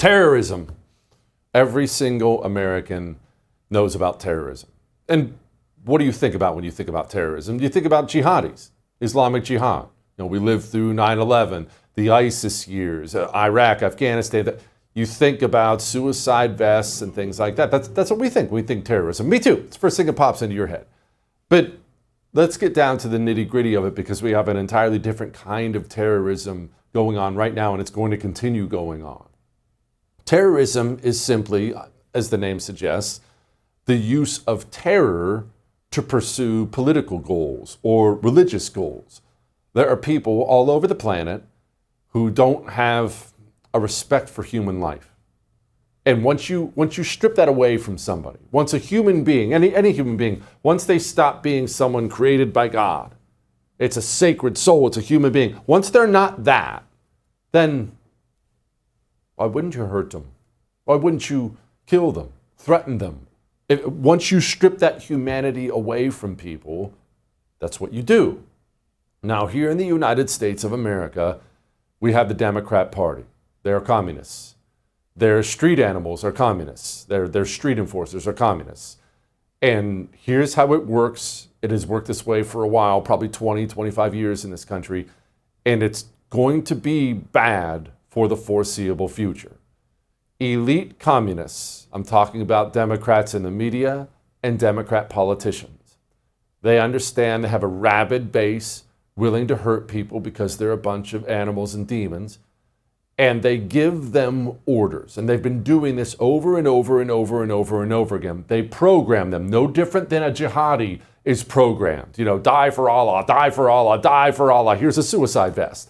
Terrorism. Every single American knows about terrorism. And what do you think about when you think about terrorism? You think about jihadis, Islamic Jihad. We lived through 9/11, the ISIS years, Iraq, Afghanistan. You think about suicide vests and things like that. That's what we think. We think terrorism. Me too. It's the first thing that pops into your head. But let's get down to the nitty-gritty of it, because we have an entirely different kind of terrorism going on right now, and it's going to continue going on. Terrorism is simply, as the name suggests, the use of terror to pursue political goals or religious goals. There are people all over the planet who don't have a respect for human life. And once you strip that away from somebody, once a human being, any human being, once they stop being someone created by God, it's a sacred soul, it's a human being. Once they're not that, then why wouldn't you hurt them? Why wouldn't you kill them, threaten them? Once you strip that humanity away from people, that's what you do. Now, here in the United States of America, we have the Democrat Party. They're communists. Their street animals are communists. Their street enforcers are communists. And here's how it works. It has worked this way for a while, probably 20, 25 years in this country. And it's going to be bad for the foreseeable future. Elite communists, I'm talking about Democrats in the media and Democrat politicians. They understand they have a rabid base willing to hurt people because they're a bunch of animals and demons. And they give them orders. And they've been doing this over and over and over and over and over again. They program them, no different than a jihadi is programmed. Die for Allah, die for Allah, die for Allah. Here's a suicide vest.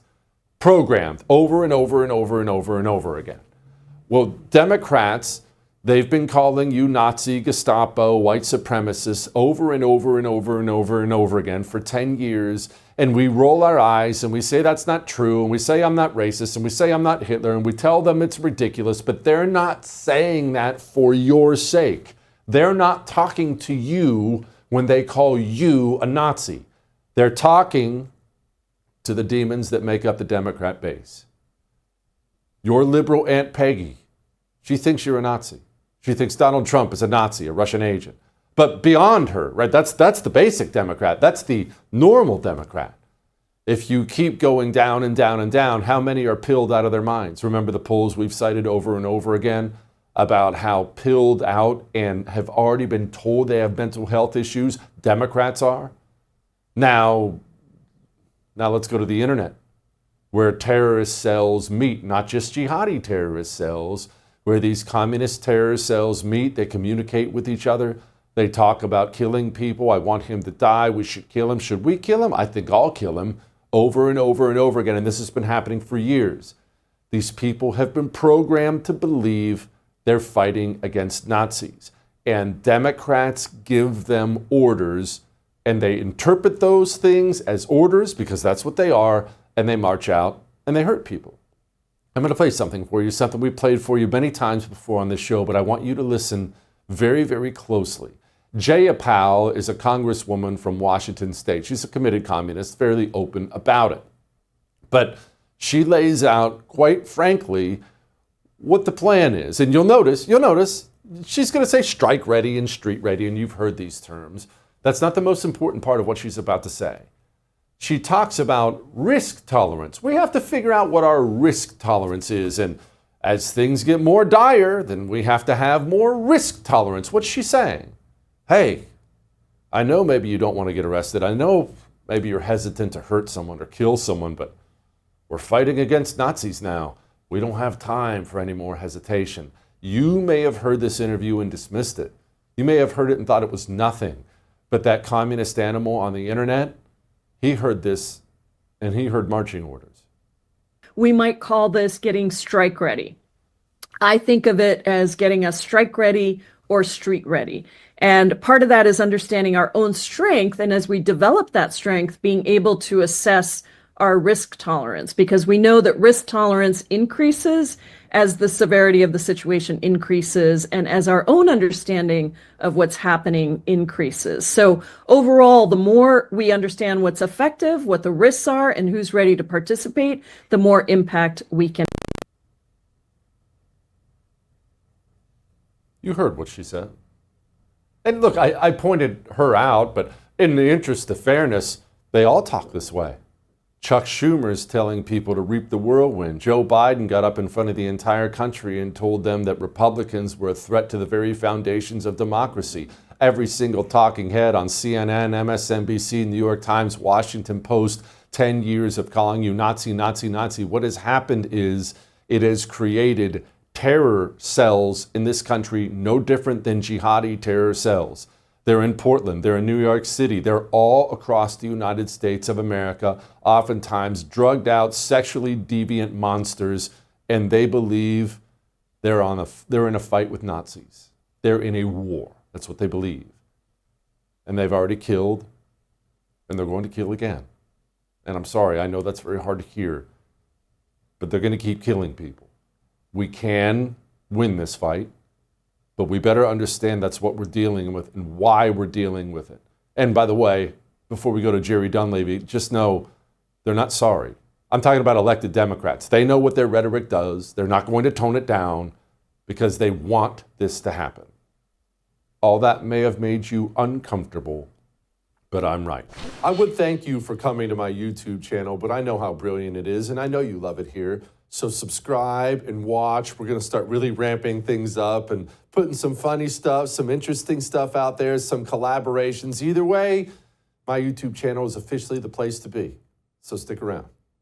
Programmed over and over and over and over and over again. Well, Democrats, they've been calling you Nazi, Gestapo, white supremacists over and over and over and over and over again for 10 years. And we roll our eyes and we say that's not true. And we say I'm not racist. And we say I'm not Hitler. And we tell them it's ridiculous. But they're not saying that for your sake. They're not talking to you when they call you a Nazi. They're talking to the demons that make up the Democrat base. Your liberal Aunt Peggy, she thinks you're a Nazi. She thinks Donald Trump is a Nazi, a Russian agent. But beyond her, right, that's the basic Democrat. That's the normal Democrat. If you keep going down and down and down, how many are pilled out of their minds? Remember the polls we've cited over and over again about how pilled out and have already been told they have mental health issues Democrats are? Now let's go to the internet, where terrorist cells meet, not just jihadi terrorist cells, where these communist terrorist cells meet, they communicate with each other. They talk about killing people. I want him to die. We should kill him. Should we kill him? I think I'll kill him, over and over and over again. And this has been happening for years. These people have been programmed to believe they're fighting against Nazis. And Democrats give them orders, and they interpret those things as orders because that's what they are, and they march out and they hurt people. I'm going to play something for you, something we played for you many times before on this show, but I want you to listen very, very closely. Jaya Powell is a congresswoman from Washington State. She's a committed communist, fairly open about it. But she lays out, quite frankly, what the plan is. And you'll notice, she's going to say strike ready and street ready, and you've heard these terms. That's not the most important part of what she's about to say. She talks about risk tolerance. We have to figure out what our risk tolerance is. And as things get more dire, then we have to have more risk tolerance. What's she saying? Hey, I know maybe you don't want to get arrested. I know maybe you're hesitant to hurt someone or kill someone, but we're fighting against Nazis now. We don't have time for any more hesitation. You may have heard this interview and dismissed it. You may have heard it and thought it was nothing. But that communist animal on the internet, he heard this and he heard marching orders. We might call this getting strike ready. I think of it as getting us strike ready or street ready. And part of that is understanding our own strength. And as we develop that strength, being able to assess our risk tolerance, because we know that risk tolerance increases as the severity of the situation increases and as our own understanding of what's happening increases. So overall, the more we understand what's effective, what the risks are, and who's ready to participate, the more impact we can. You heard what she said. And look, I pointed her out, but in the interest of fairness, they all talk this way. Chuck Schumer's telling people to reap the whirlwind. Joe Biden got up in front of the entire country and told them that Republicans were a threat to the very foundations of democracy. Every single talking head on CNN, MSNBC, New York Times, Washington Post, 10 years of calling you Nazi, Nazi, Nazi. What has happened is it has created terror cells in this country, no different than jihadi terror cells. They're in Portland, they're in New York City, they're all across the United States of America, oftentimes drugged out, sexually deviant monsters, and they believe they're in a fight with Nazis. They're in a war. That's what they believe. And they've already killed, and they're going to kill again. And I'm sorry, I know that's very hard to hear, but they're going to keep killing people. We can win this fight, but we better understand that's what we're dealing with and why we're dealing with it. And by the way, before we go to Jerry Dunleavy, just know they're not sorry. I'm talking about elected Democrats. They know what their rhetoric does. They're not going to tone it down because they want this to happen. All that may have made you uncomfortable, but I'm right. I would thank you for coming to my YouTube channel, but I know how brilliant it is, and I know you love it here. So subscribe and watch. We're going to start really ramping things up and putting some funny stuff, some interesting stuff out there, some collaborations. Either way, my YouTube channel is officially the place to be. So stick around.